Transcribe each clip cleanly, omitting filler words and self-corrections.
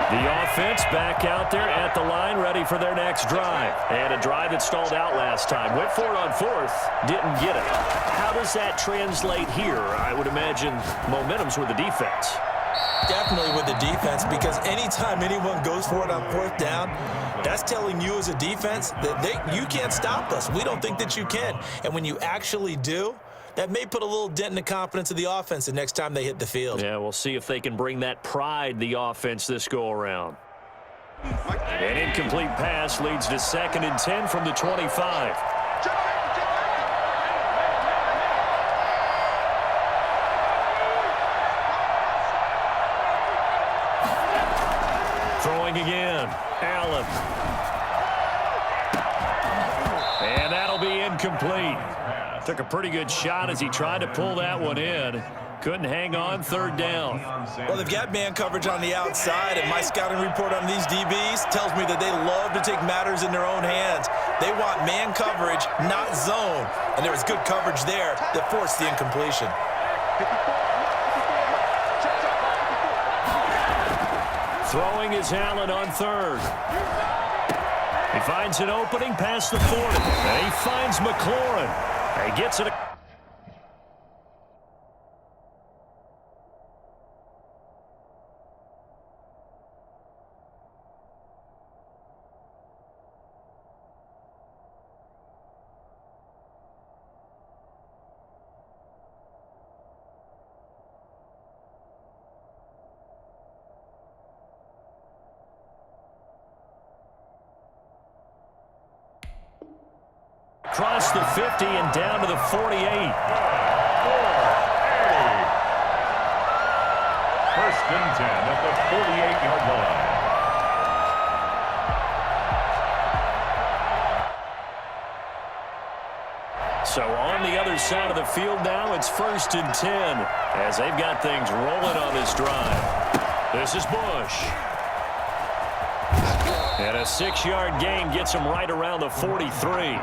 The offense back out there at the line, ready for their next drive. And a drive that stalled out last time. Went for it on fourth, didn't get it. How does that translate here? I would imagine momentum's with the defense. Definitely with the defense, because anytime anyone goes for it on fourth down, that's telling you as a defense that you can't stop us. We don't think that you can. And when you actually do, that may put a little dent in the confidence of the offense the next time they hit the field. Yeah, we'll see if they can bring that pride, the offense, this go-around. An incomplete pass leads to 2nd and 10 from the 25. Throwing again, Allen. And that'll be incomplete. Took a pretty good shot as he tried to pull that one in. Couldn't hang on, 3rd down. Well, they've got man coverage on the outside, and my scouting report on these DBs tells me that they love to take matters in their own hands. They want man coverage, not zone. And there was good coverage there that forced the incompletion. Throwing is Allen on 3rd. He finds an opening past the 40. And he finds McLaurin. He gets it. Across the 50 and down to the 48. 1st and 10 at the 48-yard line. So on the other side of the field now, it's 1st and 10 as they've got things rolling on this drive. This is Bush. And a 6-yard gain gets him right around the 43.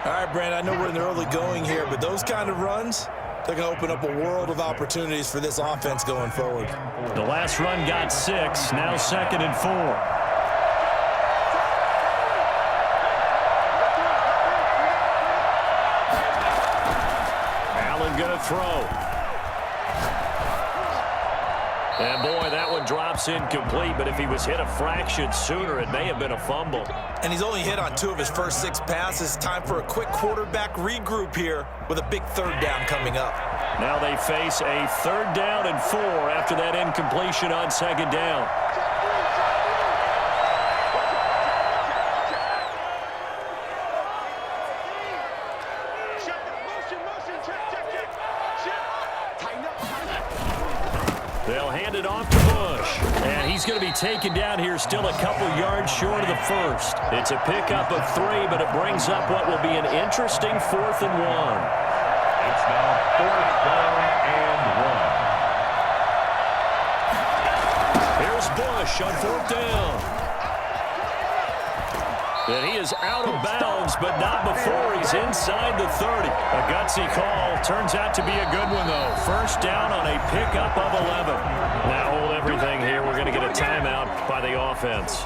All right, Brandon, I know we're in the early going here, but those kind of runs, they're going to open up a world of opportunities for this offense going forward. The last run got 6, now 2nd and 4. Allen going to throw. And boy, that one drops incomplete, but if he was hit a fraction sooner, it may have been a fumble. And he's only hit on 2 of his first 6 passes. Time for a quick quarterback regroup here with a big 3rd down coming up. Now they face a 3rd down and 4 after that incompletion on 2nd down. They'll hand it off to Bush. And he's going to be taken down here still a couple yards short of the 1st. It's a pickup of 3, but it brings up what will be an interesting 4th and 1. It's now 4th down and 1. Here's Bush on 4th down. And he is out of bounds, but not before he's inside the 30. A gutsy call. Turns out to be a good one, though. 1st down on a pickup of 11. Now hold everything here. We're going to get a timeout by the offense.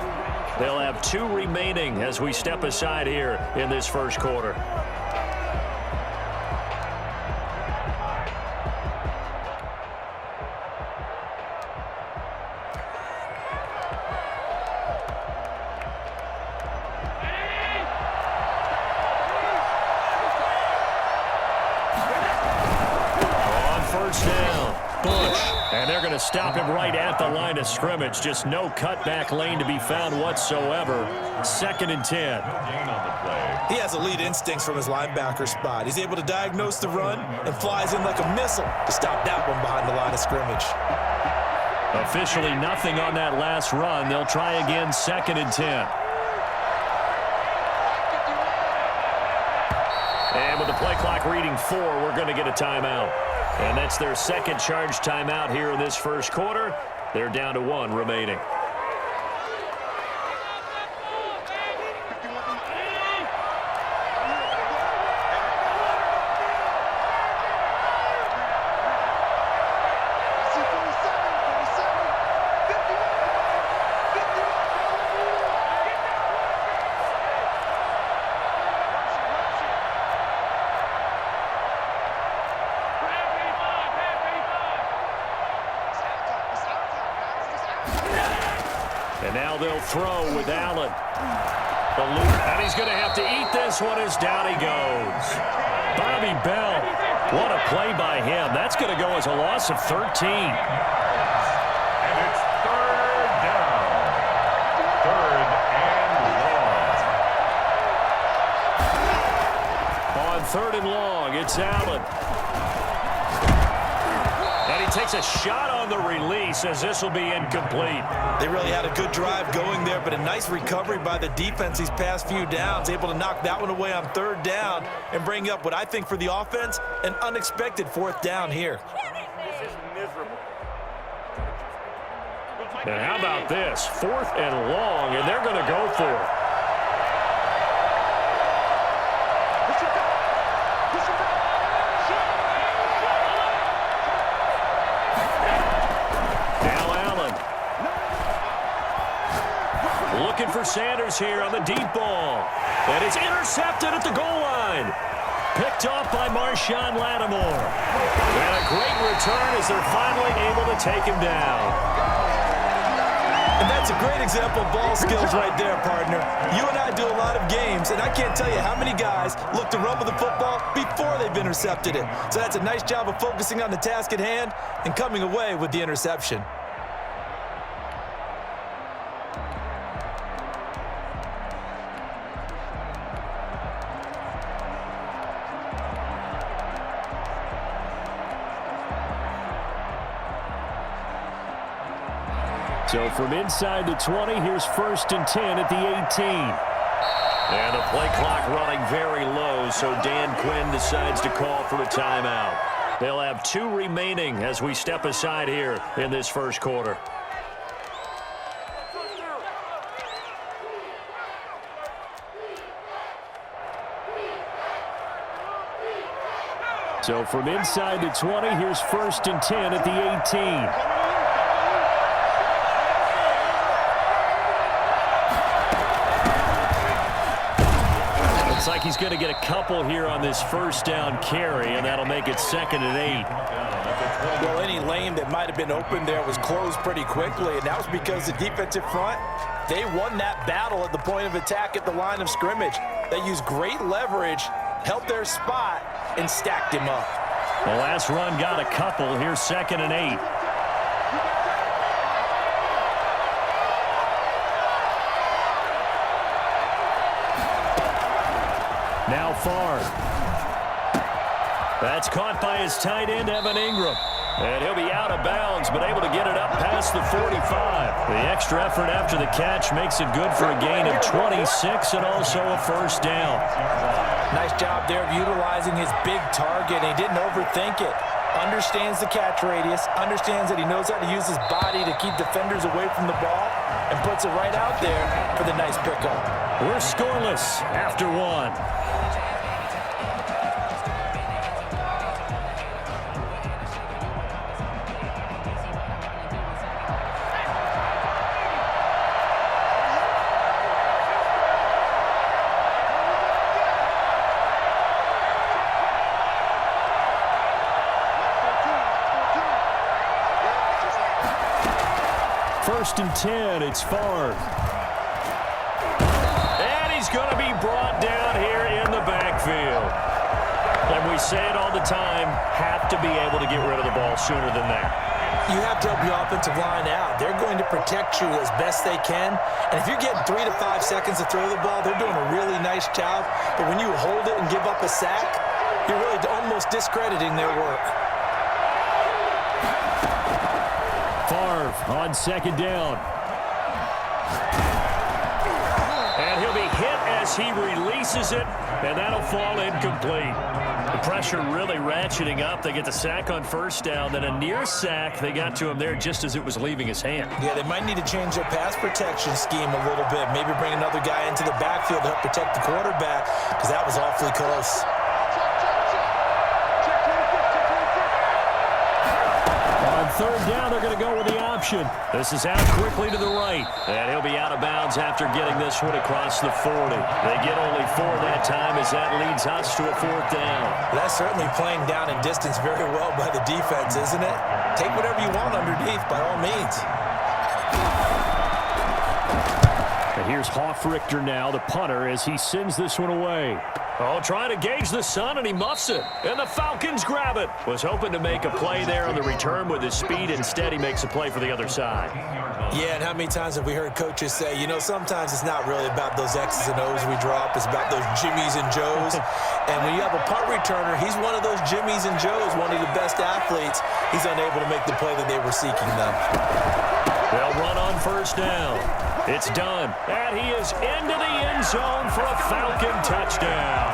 They'll have 2 remaining as we step aside here in this 1st quarter. Stop him right at the line of scrimmage. Just no cutback lane to be found whatsoever. 2nd and 10. He has elite instincts from his linebacker spot. He's able to diagnose the run and flies in like a missile to stop that one behind the line of scrimmage. Officially nothing on that last run. They'll try again 2nd and 10. And with the play clock reading 4, we're going to get a timeout. And that's their 2nd charge timeout here in this 1st quarter. They're down to 1 remaining. And now they'll throw with Allen. And he's going to have to eat this one as down he goes. Bobby Bell, what a play by him. That's going to go as a loss of 13. And it's third down. Third and long. On third and long, it's Allen. And he takes a shot on the release as this will be incomplete. They really had a good drive going there, but a nice recovery by the defense these past few downs, able to knock that one away on third down and bring up what I think for the offense, an unexpected fourth down here. This is miserable. And how about this? Fourth and long, and they're going to go for it. Looking for Sanders here on the deep ball. And it's intercepted at the goal line. Picked off by Marshawn Lattimore. And a great return as they're finally able to take him down. And that's a great example of ball skills right there, partner. You and I do a lot of games, and I can't tell you how many guys look to run with the football before they've intercepted it. So that's a nice job of focusing on the task at hand and coming away with the interception. So from inside the 20, here's first and 10 at the 18. And the play clock running very low, so Dan Quinn decides to call for a timeout. They'll have 2 remaining as we step aside here in this first quarter. So from inside the 20, here's first and 10 at the 18. Looks like he's going to get a couple here on this first down carry, and that'll make it second and 8. Well, any lane that might have been open there was closed pretty quickly, and that was because the defensive front, they won that battle at the point of attack at the line of scrimmage. They used great leverage, held their spot, and stacked him up. The last run got a couple. Here's second and 8. Now Favre. That's caught by his tight end, Evan Ingram. And he'll be out of bounds, but able to get it up past the 45. The extra effort after the catch makes it good for a gain of 26 and also a first down. Nice job there of utilizing his big target. He didn't overthink it. Understands the catch radius, understands that he knows how to use his body to keep defenders away from the ball, and puts it right out there for the nice pickup. We're scoreless after 1. First and 10, it's Favre. And he's going to be brought down here in the backfield. And we say it all the time, have to be able to get rid of the ball sooner than that. You have to help your offensive line out. They're going to protect you as best they can. And if you're getting 3 to 5 seconds to throw the ball, they're doing a really nice job. But when you hold it and give up a sack, you're really almost discrediting their work. Favre on second down. And he'll be hit as he releases it, and that'll fall incomplete. The pressure really ratcheting up. They get the sack on first down, then a near sack. They got to him there just as it was leaving his hand. Yeah, they might need to change their pass protection scheme a little bit. Maybe bring another guy into the backfield to help protect the quarterback, because that was awfully close. Third down, they're going to go with the option. This is out quickly to the right. And he'll be out of bounds after getting this one across the 40. They get only 4 that time as that leads us to a fourth down. That's certainly playing down in distance very well by the defense, isn't it? Take whatever you want underneath, by all means. And here's Hoffrichter now, the punter, as he sends this one away. Oh, trying to gauge the sun, and he muffs it. And the Falcons grab it. Was hoping to make a play there on the return with his speed. Instead, he makes a play for the other side. Yeah, and how many times have we heard coaches say, you know, sometimes it's not really about those X's and O's we drop. It's about those Jimmies and Joes. And when you have a punt returner, he's one of those Jimmies and Joes, one of the best athletes. He's unable to make the play that they were seeking, though. They'll run on first down. It's done. And he is into the end zone for a Falcon touchdown.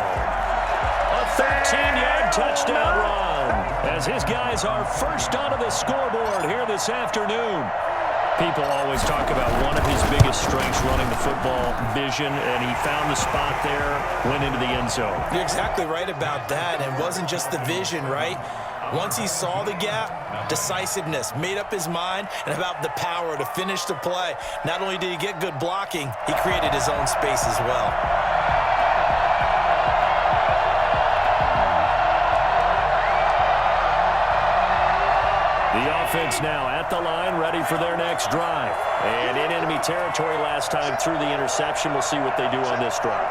A 13-yard touchdown run as his guys are first onto the scoreboard here this afternoon. People always talk about one of his biggest strengths running the football, vision, and he found the spot there, went into the end zone. You're exactly right about that. It wasn't just the vision, right? Once he saw the gap, decisiveness, made up his mind, and about the power to finish the play. Not only did he get good blocking, he created his own space as well. The offense now at the line, ready for their next drive. And in enemy territory last time through the interception. We'll see what they do on this drive.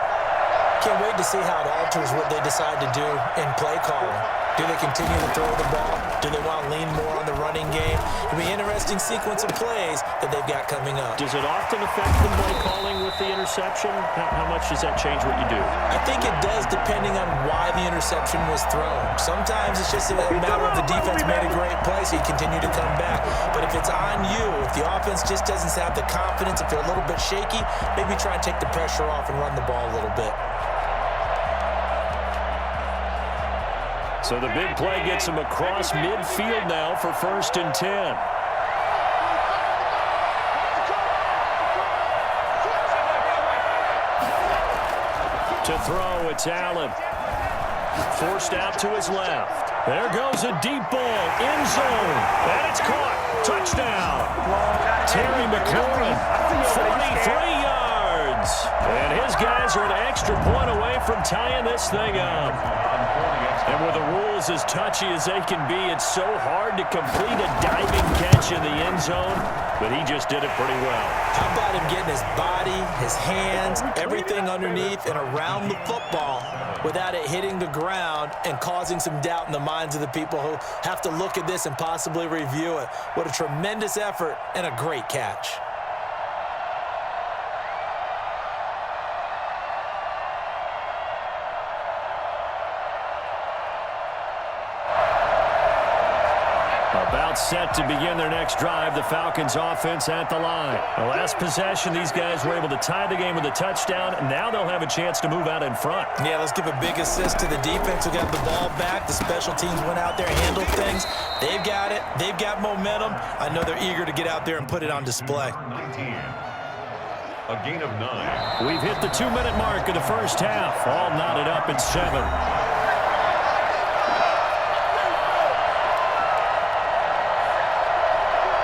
Can't wait to see how it alters what they decide to do in play calling. Do they continue to throw the ball? Do they want to lean more on the running game? It'll be an interesting sequence of plays that they've got coming up. Does it often affect the play calling with the interception? How much does that change what you do? I think it does, depending on why the interception was thrown. Sometimes it's just a matter of the defense made a great play, so you continue to come back. But if it's on you, if the offense just doesn't have the confidence, if they're a little bit shaky, maybe try and take the pressure off and run the ball a little bit. So the big play gets him across midfield now for 1st and 10. To throw, it's Allen. Forced out to his left. There goes a deep ball, end zone, and it's caught. Touchdown. Terry McLaurin, 43 yards. And his guys are an extra point away from tying this thing up. And with the rules as touchy as they can be, it's so hard to complete a diving catch in the end zone, but he just did it pretty well. How about him getting his body, his hands, everything underneath and around the football without it hitting the ground and causing some doubt in the minds of the people who have to look at this and possibly review it. What a tremendous effort and a great catch. About set to begin their next drive, the Falcons offense at the line. The last possession, these guys were able to tie the game with a touchdown, and now they'll have a chance to move out in front. Yeah, let's give a big assist to the defense who got the ball back. The special teams went out there and handled things. They've got it. They've got momentum. I know they're eager to get out there and put it on display. 19. A gain of 9. We've hit the 2-minute mark of the first half. All knotted up at 7.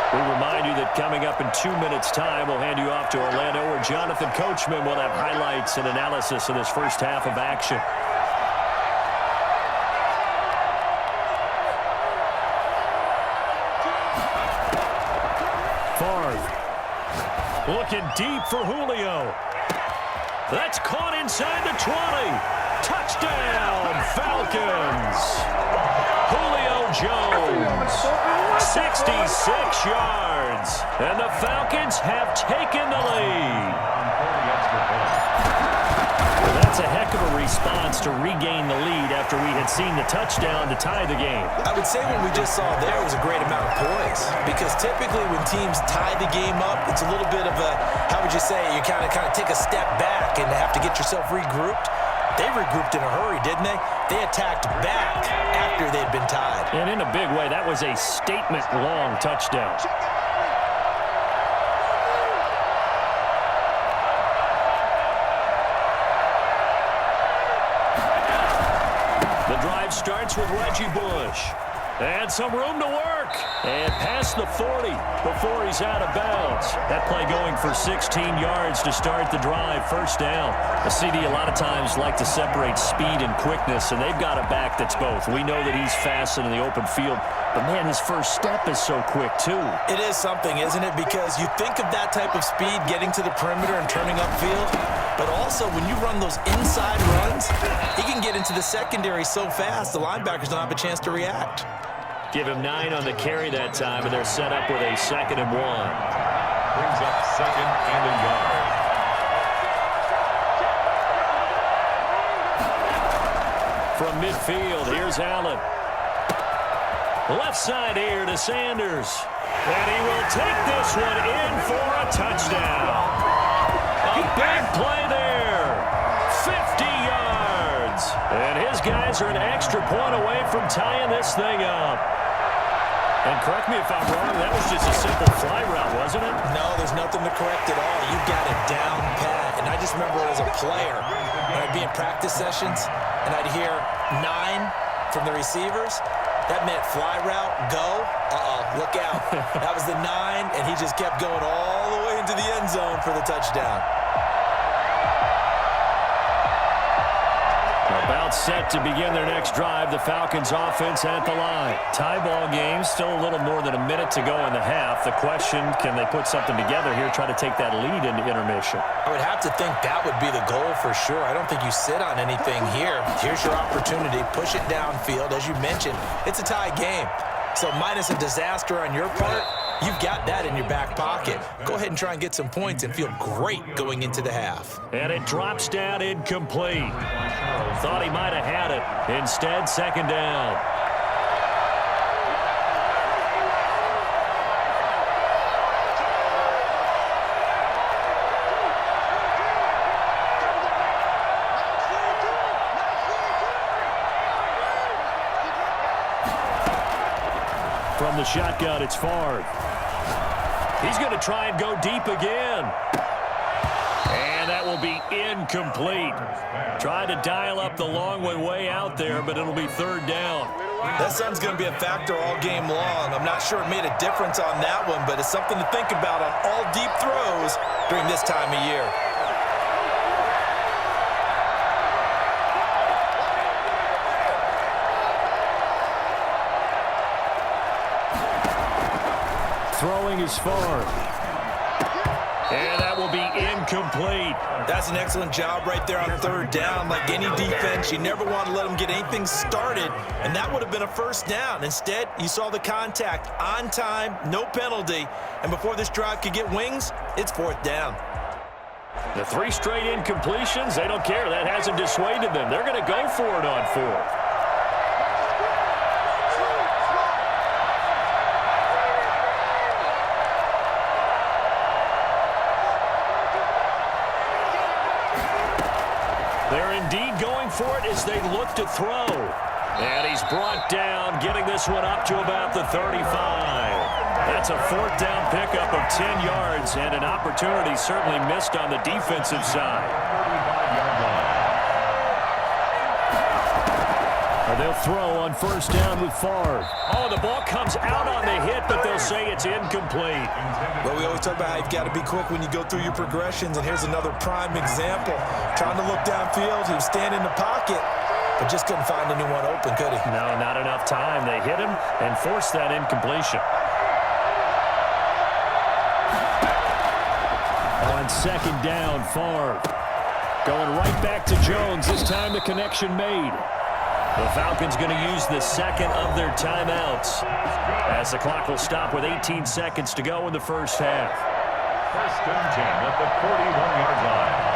We remind you that coming up in 2 minutes' time, we'll hand you off to Orlando, where Jonathan Coachman will have highlights and analysis of this first half of action. Favre looking deep for Julio. That's caught inside the 20. Touchdown, Falcons. Julio Jones, 66 yards, and the Falcons have taken the lead. Well, that's a heck of a response to regain the lead after we had seen the touchdown to tie the game. I would say what we just saw there was a great amount of poise, because typically when teams tie the game up, it's a little bit of a, how would you say, you kind of take a step back and have to get yourself regrouped. They regrouped in a hurry, didn't they? They attacked back after they'd been tied. And in a big way, that was a statement-long touchdown. The drive starts with Reggie Bush. And some room to work. And past the 40 before he's out of bounds. That play going for 16 yards to start the drive. First down. The CD a lot of times like to separate speed and quickness, and they've got a back that's both. We know that he's fast in the open field, but, man, his first step is so quick, too. It is something, isn't it? Because you think of that type of speed getting to the perimeter and turning upfield, but also when you run those inside runs, he can get into the secondary so fast the linebackers don't have a chance to react. Give him 9 on the carry that time, and they're set up with a 2nd and 1. Brings up 2nd and a yard. From midfield, here's Allen. Left side here to Sanders. And he will take this one in for a touchdown. A big play there. 50 yards. And his guys are an extra point away from tying this thing up. And correct me if I'm wrong, that was just a simple fly route, wasn't it? No, there's nothing to correct at all. You got it down pat. And I just remember as a player, when I'd be in practice sessions, and I'd hear 9 from the receivers, that meant fly route, go, look out. That was the 9, and he just kept going all the way into the end zone for the touchdown. About set to begin their next drive. The Falcons offense at the line. Tie ball game, still a little more than a minute to go in the half. The question, can they put something together here, try to take that lead into intermission? I would have to think that would be the goal for sure. I don't think you sit on anything here. Here's your opportunity. Push it downfield. As you mentioned, it's a tie game. So minus a disaster on your part, you've got that in your back pocket. Go ahead and try and get some points and feel great going into the half. And it drops down incomplete. Thought he might have had it. Instead, 2nd down. From the shotgun, it's Favre. He's going to try and go deep again. And that will be incomplete. Tried to dial up the long way out there, but it'll be 3rd down. That sun's going to be a factor all game long. I'm not sure it made a difference on that one, but it's something to think about on all deep throws during this time of year. Throwing is Favre. And that will be incomplete. That's an excellent job right there on 3rd down. Like any defense, you never want to let them get anything started, and that would have been a 1st down. Instead, you saw the contact on time, no penalty, and before this drive could get wings, it's 4th down. The 3 straight incompletions, they don't care. That hasn't dissuaded them. They're going to go for it on 4th. They're indeed going for it as they look to throw. And he's brought down, getting this one up to about the 35. That's a 4th down pickup of 10 yards and an opportunity certainly missed on the defensive side. They'll throw on 1st down with Favre. Oh, the ball comes out on the hit, but they'll say it's incomplete. Well, we always talk about how you've got to be quick when you go through your progressions, and here's another prime example. Trying to look downfield, he was standing in the pocket, but just couldn't find anyone open, could he? No, not enough time. They hit him and forced that incompletion. On 2nd down, Favre going right back to Jones. This time the connection made. The Falcons going to use the 2nd of their timeouts as the clock will stop with 18 seconds to go in the first half. 1st and 10 at the 41-yard line.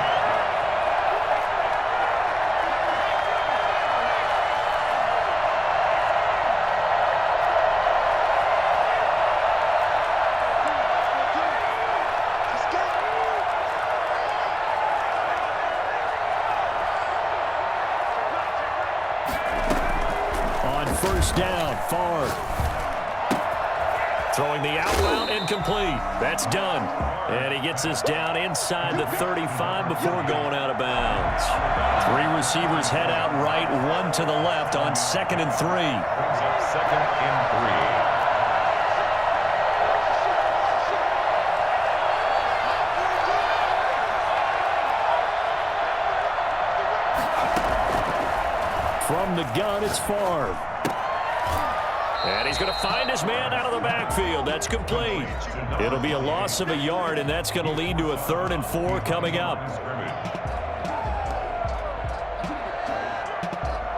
On 1st down, Favre throwing the out route incomplete. That's done. And he gets us down inside the 35 before going out of bounds. 3 receivers head out right, 1 to the left on 2nd and 3. 2nd and 3. From the gun, it's Favre. And he's going to find his man out of the backfield. That's complete. It'll be a loss of a yard, and that's going to lead to a 3rd and 4 coming up.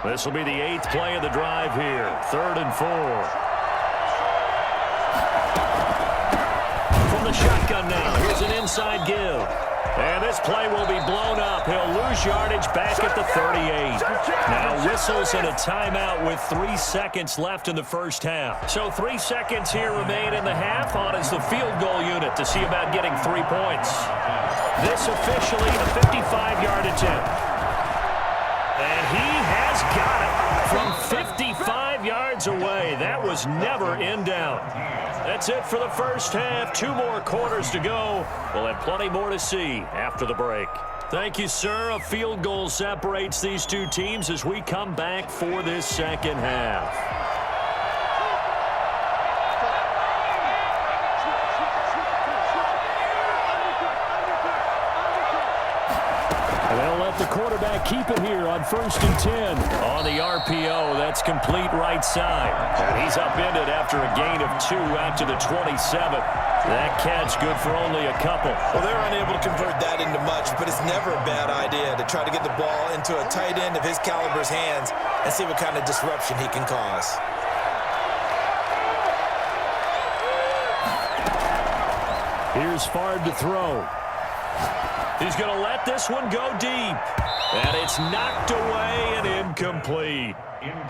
This will be the 8th play of the drive here. 3rd and 4. From the shotgun now. Here's an inside give. And this play will be blown up. He'll lose yardage back at the 38. Now whistles and a timeout with 3 seconds left in the first half. So 3 seconds here remain in the half. On is the field goal unit to see about getting 3 points. This officially a 55-yard attempt. And he has got it from 55 yards away. That was never in doubt. That's it for the first half. 2 more quarters to go. We'll have plenty more to see after the break. Thank you, sir. A field goal separates these two teams as we come back for this second half. They'll let the quarterback keep it here on 1st and 10. On the RPO, that's complete right side. And he's upended after a gain of 2 out to the 27. That catch good for only a couple. Well, they're unable to convert that into much, but it's never a bad idea to try to get the ball into a tight end of his caliber's hands and see what kind of disruption he can cause. Here's Favre to throw. He's going to let this one go deep. And it's knocked away and incomplete.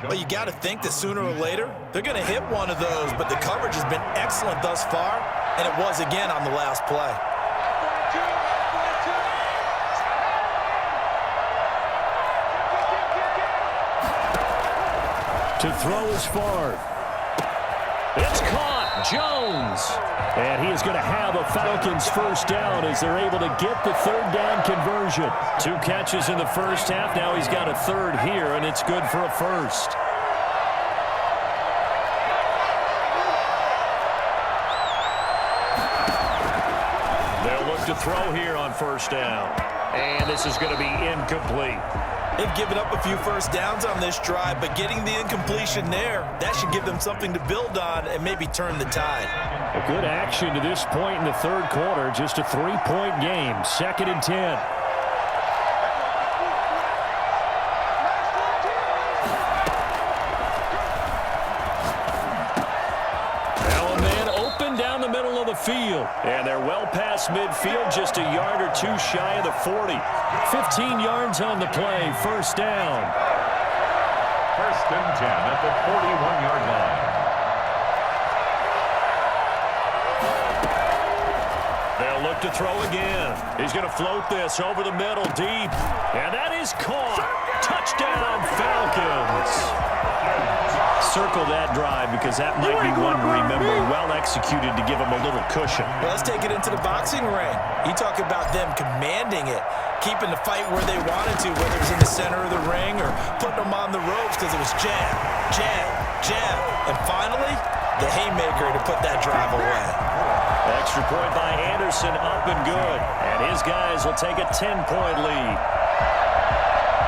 Well, you got to think that sooner or later, they're going to hit one of those, but the coverage has been excellent thus far, and it was again on the last play. To throw is Favre. It's caught. Jones. And he is going to have a Falcons first down as they're able to get the 3rd down conversion. 2 catches in the first half. Now he's got a 3rd here, and it's good for a 1st. They'll look to throw here on 1st down. And this is going to be incomplete. They've given up a few first downs on this drive, but getting the incompletion there, that should give them something to build on and maybe turn the tide. A good action to this point in the 3rd quarter. Just a 3-point game. 2nd and 10. Now a man open down the middle of the field. And they're well past midfield, just a yard or 2 shy of the 40. 15 yards on the play. 1st down. 1st and 10 at the 41-yard line. They'll look to throw again. He's going to float this over the middle deep. And that is caught. Touchdown, Falcons. Circle that drive because that might be one to remember. Well executed to give them a little cushion. Well, let's take it into the boxing ring. You talk about them commanding it, keeping the fight where they wanted to, whether it was in the center of the ring or putting them on the ropes because it was jab, jab, jab. And finally, the haymaker to put that drive away. Extra point by Anderson, up and good. And his guys will take a 10-point lead.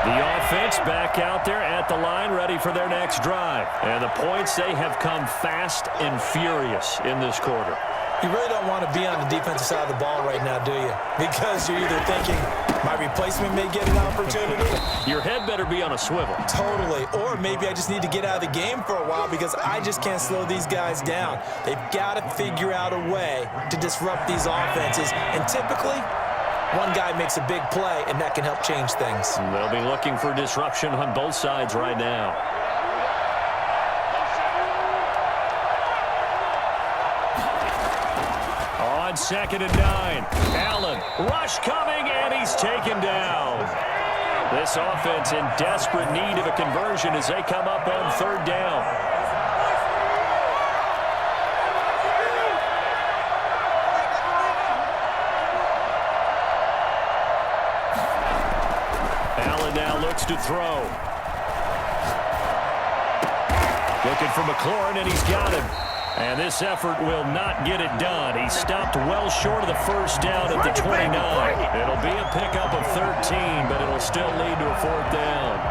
The offense back out there at the line, ready for their next drive. And the points, they have come fast and furious in this quarter. You really don't want to be on the defensive side of the ball right now, do you? Because you're either thinking, my replacement may get an opportunity. Your head better be on a swivel. Totally. Or maybe I just need to get out of the game for a while because I just can't slow these guys down. They've got to figure out a way to disrupt these offenses. And typically, one guy makes a big play, and that can help change things. They'll be looking for disruption on both sides right now. On 2nd and 9, Allen, rush coming, and he's taken down. This offense in desperate need of a conversion as they come up on 3rd down. Allen now looks to throw. Looking for McLaurin, and he's got him. And this effort will not get it done. He stopped well short of the first down at the 29. It'll be a pickup of 13, but it'll still lead to a 4th down.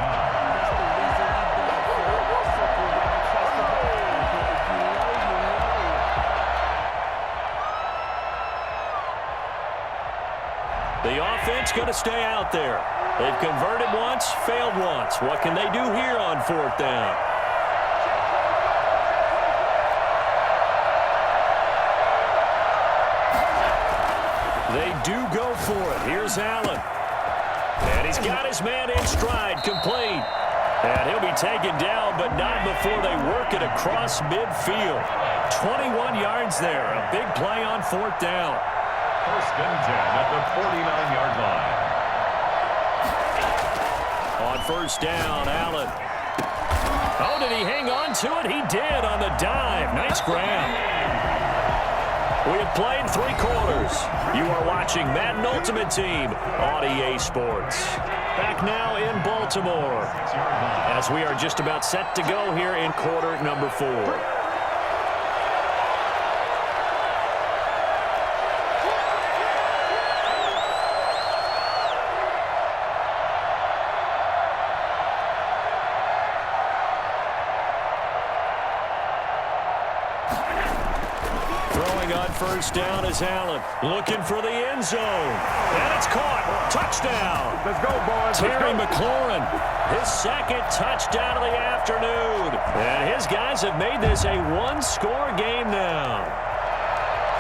The offense going to stay out there. They've converted once, failed once. What can they do here on 4th down? They do go for it. Here's Allen. And he's got his man in stride, complete. And he'll be taken down, but not before they work it across midfield. 21 yards there. A big play on 4th down. 1st and 10 at the 49-yard line. On 1st down, Allen. Oh, did he hang on to it? He did on the dive. Nice grab. We have played 3 quarters. You are watching Madden Ultimate Team on EA Sports. Back now in Baltimore as we are just about set to go here in quarter number 4. On 1st down is Allen looking for the end zone, and it's caught. Touchdown. Let's go, boys. Terry McLaurin, his 2nd touchdown of the afternoon, and his guys have made this a 1-score game now.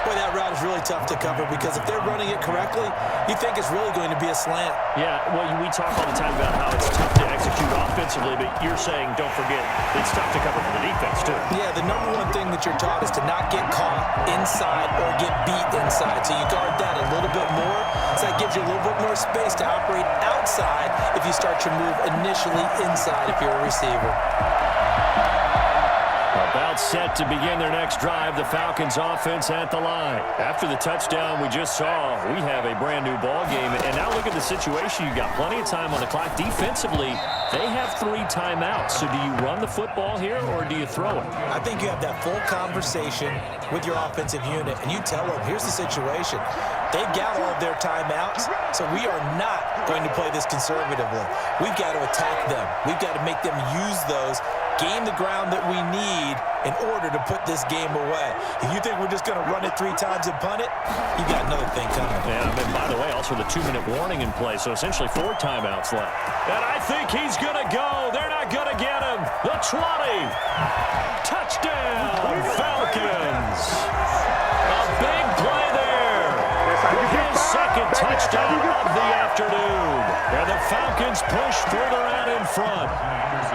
Boy, that route is really tough to cover because if they're running it correctly, you think it's really going to be a slant. Yeah, well, we talk all the time about how it's tough to execute offensively, but you're saying, don't forget, it's tough to cover for the defense, too. Yeah, the number one thing that you're taught is to not get caught inside or get beat inside. So you guard that a little bit more. So that gives you a little bit more space to operate outside if you start your move initially inside if you're a receiver. About set to begin their next drive, the Falcons offense at the line. After the touchdown we just saw, we have a brand new ball game. And now look at the situation. You've got plenty of time on the clock. Defensively, they have 3 timeouts. So do you run the football here or do you throw it? I think you have that full conversation with your offensive unit, and you tell them, here's the situation. They've got all of their timeouts, so we are not going to play this conservatively. We've got to attack them. We've got to make them use those, gain the ground that we need in order to put this game away. If you think we're just going to run it 3 times and punt it, you got another thing coming. Yeah, and by the way, also the 2-minute warning in play, so essentially 4 timeouts left. And I think he's going to go. They're not going to get him. The 20. Touchdown, Falcons. A big play there. His 2nd touchdown of the afternoon. And the Falcons push further out in front.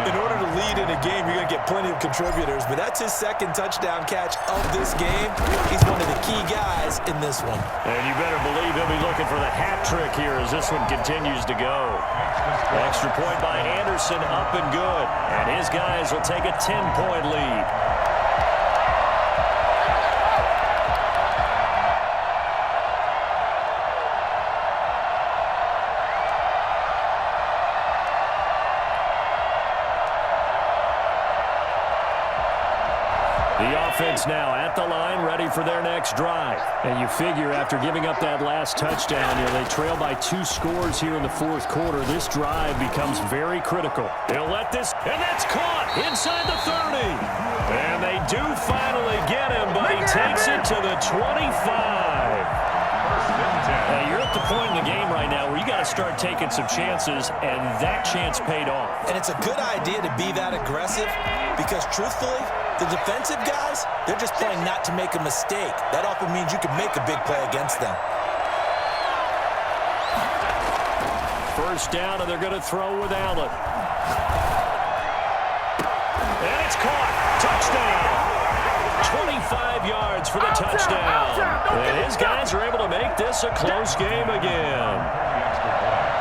In order to lead in a game, you're going to get plenty of contributors, but that's his 2nd touchdown catch of this game. He's one of the key guys in this one. And you better believe he'll be looking for the hat trick here as this one continues to go. Extra point by Anderson, up and good. And his guys will take a 10-point lead. The offense now at the line, ready for their next drive. And you figure after giving up that last touchdown, they trail by 2 scores here in the 4th quarter. This drive becomes very critical. They'll let this, and that's caught inside the 30. And they do finally get him, but he takes it to the 25. Now, you're at the point in the game right now where you got to start taking some chances, and that chance paid off. And it's a good idea to be that aggressive because, truthfully, the defensive guys, they're just playing not to make a mistake. That often means you can make a big play against them. 1st down, and they're going to throw with Allen. And it's caught. Touchdown. 25 yards for the touchdown. And his guys are able to make this a close game again.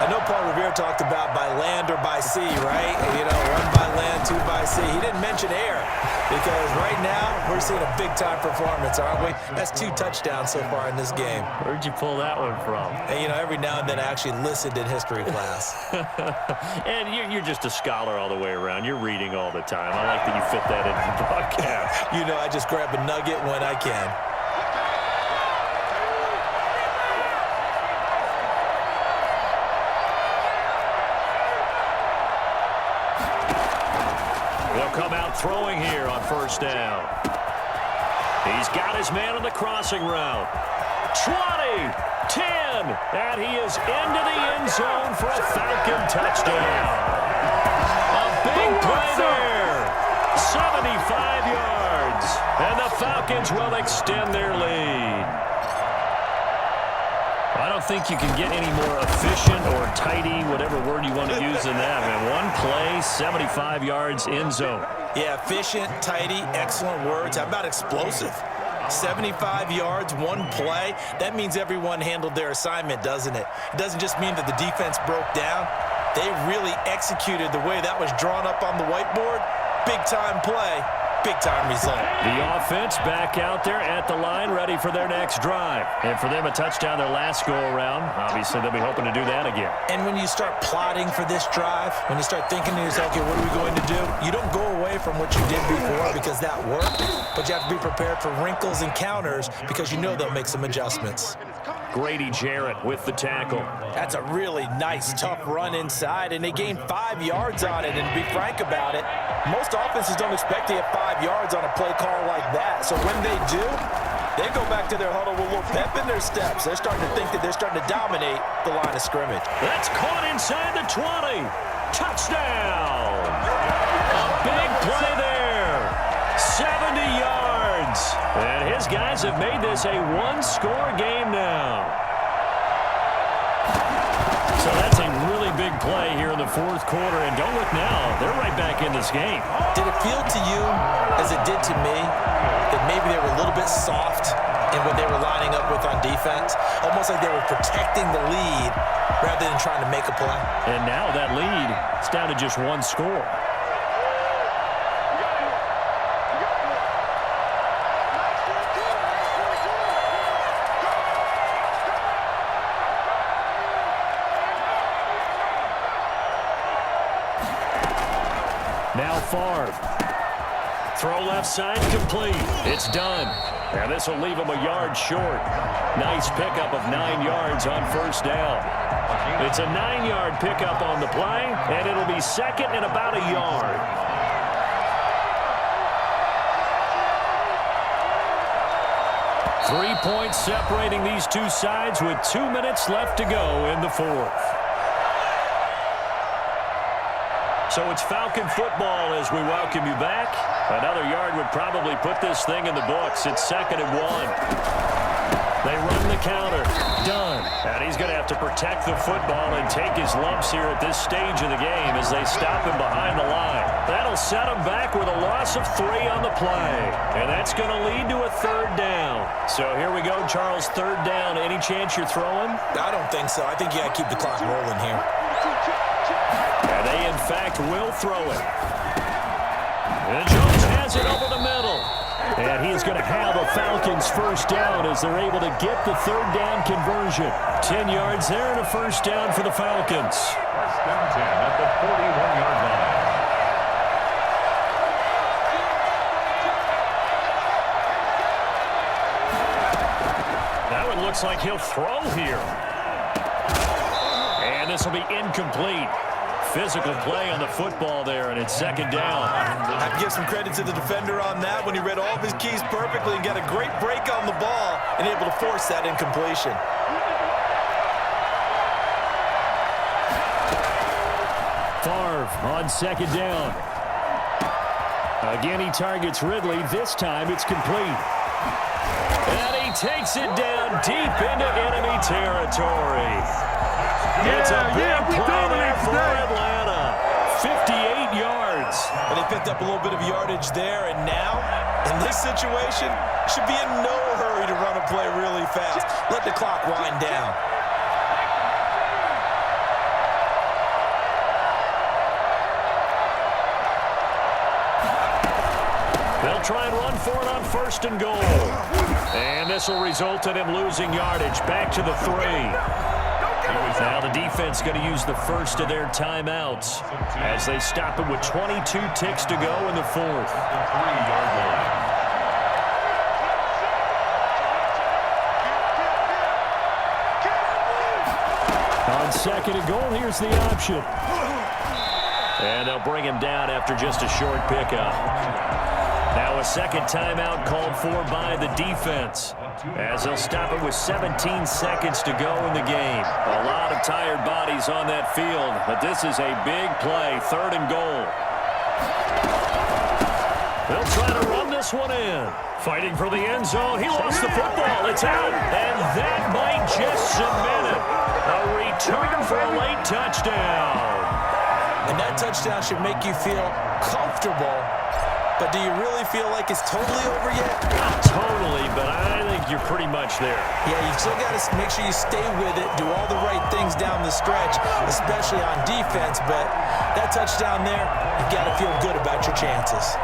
I know Paul Revere talked about by land or by sea, right? You know, 1 by land, 2 by sea. He didn't mention air because right now we're seeing a big-time performance, aren't we? That's 2 touchdowns so far in this game. Where'd you pull that one from? And, you know, every now and then I actually listened in history class. And you're just a scholar all the way around. You're reading all the time. I like that you fit that into the broadcast. You know, I just grab a nugget when I can. Come out throwing here on 1st down. He's got his man on the crossing route. 20, 10, And he is into the end zone for a Falcon touchdown. A big play there. 75 yards. And the Falcons will extend their lead. I don't think you can get any more efficient or tidy, whatever word you want to use in that. Man, one play, 75 yards, end zone. Yeah, efficient, tidy, excellent words. How about explosive? 75 yards, one play. That means everyone handled their assignment, doesn't it? It doesn't just mean that the defense broke down. They really executed the way that was drawn up on the whiteboard. Big-time play. Big-time result. The offense back out there at the line, ready for their next drive. And for them, a touchdown their last go-around. Obviously, they'll be hoping to do that again. And when you start plotting for this drive, when you start thinking to yourself, okay, what are we going to do? You don't go away from what you did before because that worked, but you have to be prepared for wrinkles and counters because you know they'll make some adjustments. Grady Jarrett with the tackle. That's a really nice, tough run inside, and they gained 5 yards on it. And to be frank about it, most offenses don't expect to get 5 yards on a play call like that. So when they do, they go back to their huddle with a little pep in their steps. They're starting to think that they're starting to dominate the line of scrimmage. That's caught inside the 20. Touchdown! A big play there. 70 yards. And his guys have made this a one-score game now. So that's a really big play here in the fourth quarter. And don't look now. They're right back in this game. Did it feel to you, as it did to me, that maybe they were a little bit soft in what they were lining up with on defense? Almost like they were protecting the lead rather than trying to make a play. And now that lead is down to just one score. Now Favre. Throw left side complete. It's done. And this will leave him a yard short. Nice pickup of 9 yards on first down. It's a 9-yard pickup on the play, and it'll be second and about a yard. Three points separating these two sides with 2 minutes left to go in the fourth. So it's Falcon football as we welcome you back. Another yard would probably put this thing in the books. It's 2nd and 1. They run the counter. Done. And he's going to have to protect the football and take his lumps here at this stage of the game as they stop him behind the line. That'll set him back with a loss of 3 on the play. And that's going to lead to a 3rd down. So here we go, Charles, 3rd down. Any chance you're throwing? I don't think so. I think you got to keep the clock rolling here. And they, in fact, will throw it. And Jones has it over the middle. And he's going to have a Falcons first down as they're able to get the 3rd down conversion. 10 yards there and a first down for the Falcons. First and 10 at the 41-yard line. Now it looks like he'll throw here. And this will be incomplete. Physical play on the football there, and it's 2nd down. I have to give some credit to the defender on that when he read all of his keys perfectly and got a great break on the ball and able to force that incompletion. Favre on 2nd down. Again, he targets Ridley. This time it's complete. And he takes it down deep into enemy territory. It's a big play there for Atlanta. 58 yards. And they picked up a little bit of yardage there, and now, in this situation, should be in no hurry to run a play really fast. Let the clock wind down. They'll try and run for it on 1st and goal. And this will result in him losing yardage. Back to the 3. Now the defense going to use the first of their timeouts as they stop it with 22 ticks to go in the fourth. 3-yard line. On 2nd and goal, here's the option. And they'll bring him down after just a short pickup. Now a second timeout called for by the defense, as they'll stop it with 17 seconds to go in the game. A lot of tired bodies on that field, but this is a big play, 3rd and goal. They'll try to run this one in. Fighting for the end zone. He lost the football. It's out. And that might just cement it. A return for a late touchdown. And that touchdown should make you feel comfortable. But do you really feel like it's totally over yet? Not totally, but I think you're pretty much there. Yeah, you still got to make sure you stay with it, do all the right things down the stretch, especially on defense. But that touchdown there, you've got to feel good about your chances.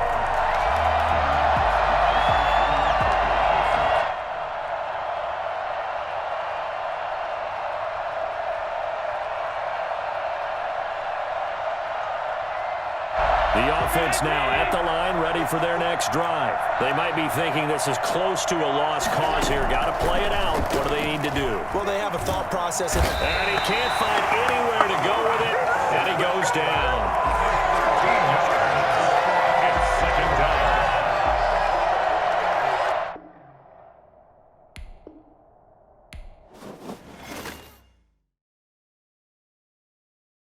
The offense now at the line, ready for their next drive. They might be thinking this is close to a lost cause here. Got to play it out. What do they need to do? Well, they have a thought process. And he can't find anywhere to go